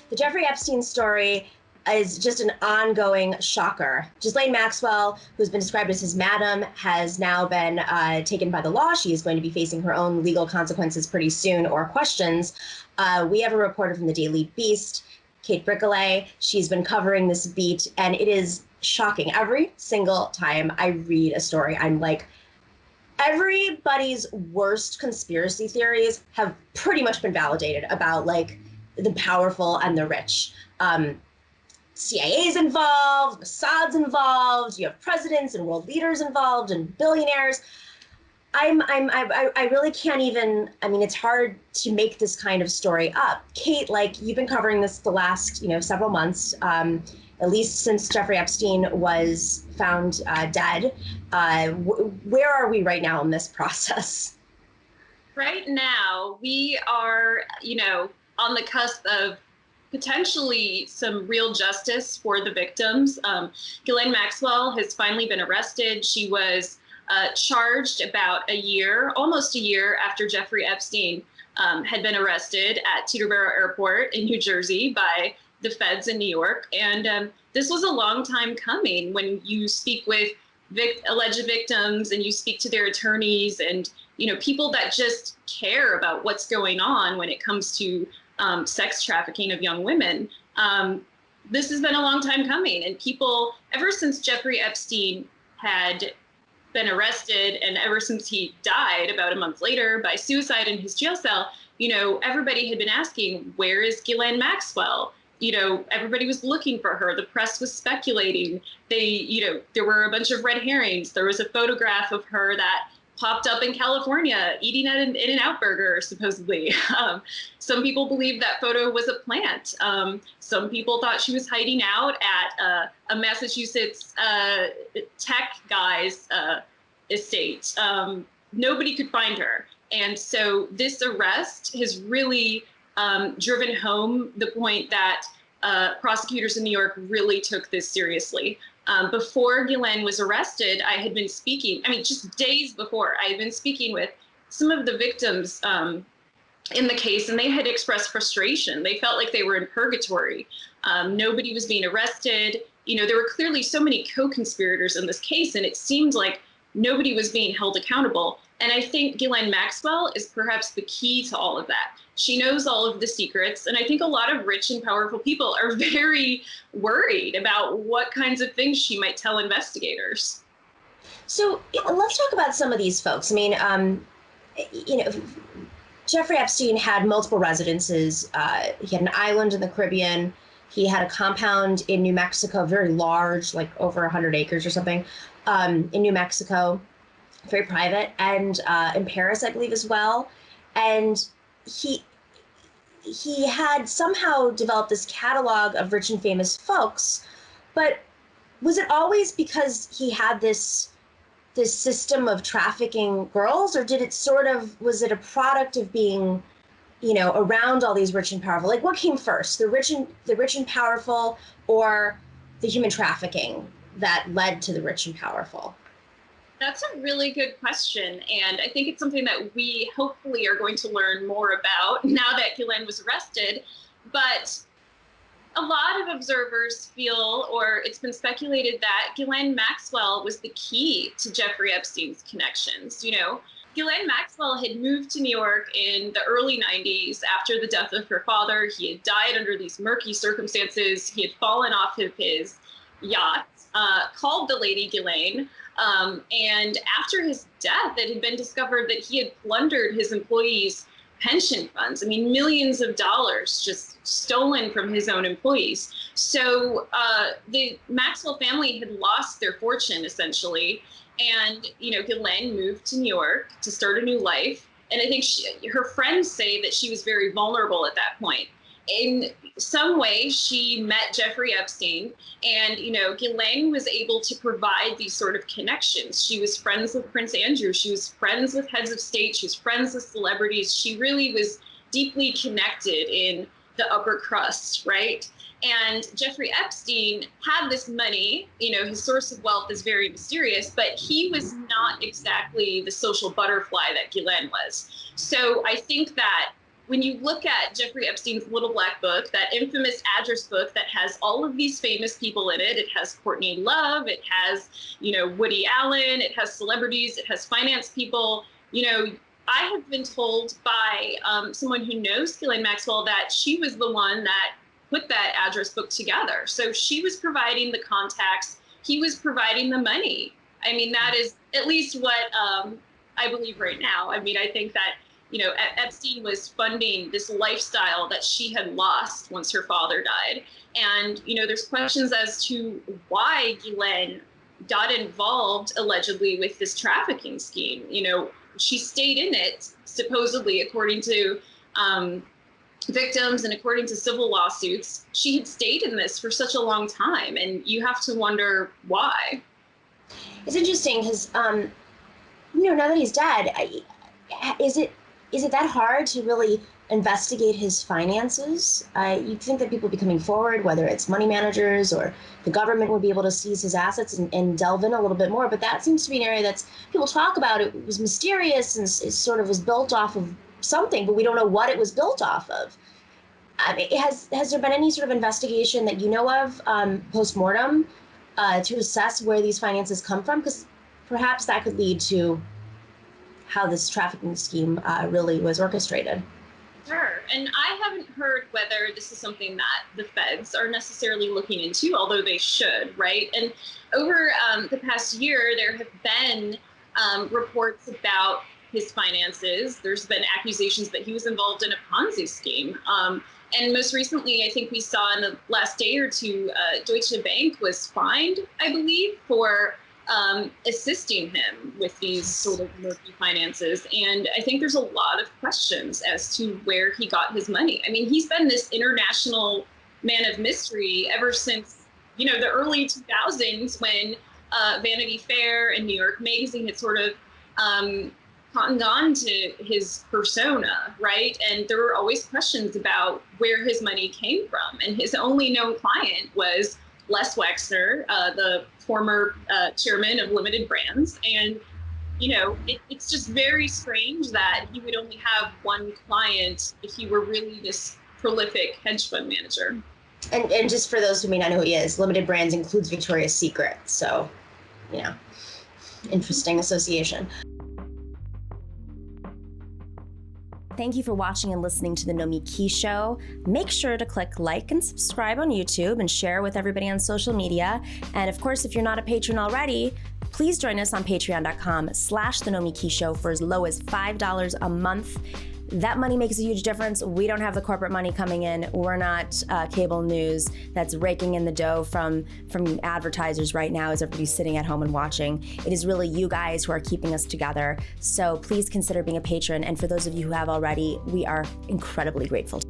The Jeffrey Epstein story is just an ongoing shocker. Ghislaine Maxwell, who's been described as his madam, has now been taken by the law. She is going to be facing her own legal consequences pretty soon, or questions. We have a reporter from the Daily Beast, Kate Bricollet. She's been covering this beat, and it is shocking. Every single time I read a story, I'm like, everybody's worst conspiracy theories have pretty much been validated about like the powerful and the rich. CIA's involved, Mossad's involved, you have presidents and world leaders involved and billionaires. I really can't even, I mean, it's hard to make this kind of story up. Kate, like, you've been covering this the last, several months, at least since Jeffrey Epstein was found dead. Where are we right now in this process? Right now, we are, on the cusp of potentially some real justice for the victims. Ghislaine Maxwell has finally been arrested. She was charged about almost a year after Jeffrey Epstein had been arrested at Teterboro Airport in New Jersey by the feds in New York. And this was a long time coming. When you speak with alleged victims and you speak to their attorneys and, people that just care about what's going on when it comes to sex trafficking of young women, this has been a long time coming. And people, ever since Jeffrey Epstein had been arrested and ever since he died about a month later by suicide in his jail cell, everybody had been asking, where is Ghislaine Maxwell? Everybody was looking for her. The press was speculating. There were a bunch of red herrings. There was a photograph of her that popped up in California eating at an In-N-Out burger, supposedly. Some people believe that photo was a plant. Some people thought she was hiding out at a Massachusetts tech guy's estate. Nobody could find her. And so this arrest has really driven home the point that prosecutors in New York really took this seriously. Before Ghislaine was arrested, I had been speaking, just days before, I had been speaking with some of the victims in the case, and they had expressed frustration. They felt like they were in purgatory. Nobody was being arrested. There were clearly so many co-conspirators in this case, and it seemed like nobody was being held accountable. And I think Ghislaine Maxwell is perhaps the key to all of that. She knows all of the secrets, and I think a lot of rich and powerful people are very worried about what kinds of things she might tell investigators. So let's talk about some of these folks. Jeffrey Epstein had multiple residences. He had an island in the Caribbean. He had a compound in New Mexico, very large, like over 100 acres or something, in New Mexico, very private, and in Paris, I believe, as well. And he had somehow developed this catalog of rich and famous folks, but was it always because he had this system of trafficking girls, or was it a product of being, around all these rich and powerful? Like, what came first, the rich and powerful, or the human trafficking that led to the rich and powerful? That's a really good question, and I think it's something that we hopefully are going to learn more about now that Ghislaine was arrested. But a lot of observers feel, or it's been speculated, that Ghislaine Maxwell was the key to Jeffrey Epstein's connections. Ghislaine Maxwell had moved to New York in the early 90s after the death of her father. He had died under these murky circumstances. He had fallen off of his yacht, called the Lady Ghislaine. And after his death, it had been discovered that he had plundered his employees' pension funds. Millions of dollars just stolen from his own employees. So the Maxwell family had lost their fortune, essentially. And, Ghislaine moved to New York to start a new life. And I think her friends say that she was very vulnerable at that point. In some way, she met Jeffrey Epstein, and, Ghislaine was able to provide these sort of connections. She was friends with Prince Andrew. She was friends with heads of state. She was friends with celebrities. She really was deeply connected in the upper crust, right? And Jeffrey Epstein had this money, his source of wealth is very mysterious, but he was not exactly the social butterfly that Ghislaine was. So I think that when you look at Jeffrey Epstein's Little Black Book, that infamous address book that has all of these famous people in it, it has Courtney Love, it has, Woody Allen, it has celebrities, it has finance people. I have been told by someone who knows Ghislaine Maxwell that she was the one that put that address book together. So she was providing the contacts, he was providing the money. I mean, that is at least what I believe right now. I mean, I think that Epstein was funding this lifestyle that she had lost once her father died. And, there's questions as to why Ghislaine got involved allegedly with this trafficking scheme. She stayed in it, supposedly, according to victims and according to civil lawsuits. She had stayed in this for such a long time, and you have to wonder why. It's interesting because, now that he's dead, is it that hard to really investigate his finances? You'd think that people would be coming forward, whether it's money managers or the government would be able to seize his assets and delve in a little bit more. But that seems to be an area that's people talk about. It was mysterious and it sort of was built off of something, but we don't know what it was built off of. I mean, has there been any sort of investigation that you know of post-mortem to assess where these finances come from? Because perhaps that could lead to how this trafficking scheme really was orchestrated. Sure. And I haven't heard whether this is something that the feds are necessarily looking into, although they should, right? And over the past year, there have been reports about his finances. There's been accusations that he was involved in a Ponzi scheme. And most recently, I think we saw in the last day or two, Deutsche Bank was fined, I believe, for assisting him with these sort of murky finances. And I think there's a lot of questions as to where he got his money. I mean, he's been this international man of mystery ever since, the early 2000s when Vanity Fair and New York Magazine had sort of cottoned on to his persona, right? And there were always questions about where his money came from. And his only known client was Les Wexner, the former chairman of Limited Brands. And, it's just very strange that he would only have one client if he were really this prolific hedge fund manager. And just for those who may not know who he is, Limited Brands includes Victoria's Secret. So, interesting association. Thank you for watching and listening to the Nomiki Show. Make sure to click like and subscribe on YouTube and share with everybody on social media. And of course, if you're not a patron already, please join us on patreon.com/The Nomiki Show for as low as $5 a month. That money makes a huge difference. We don't have the corporate money coming in. We're not cable news that's raking in the dough from advertisers right now as everybody's sitting at home and watching. It is really you guys who are keeping us together. So please consider being a patron. And for those of you who have already, we are incredibly grateful.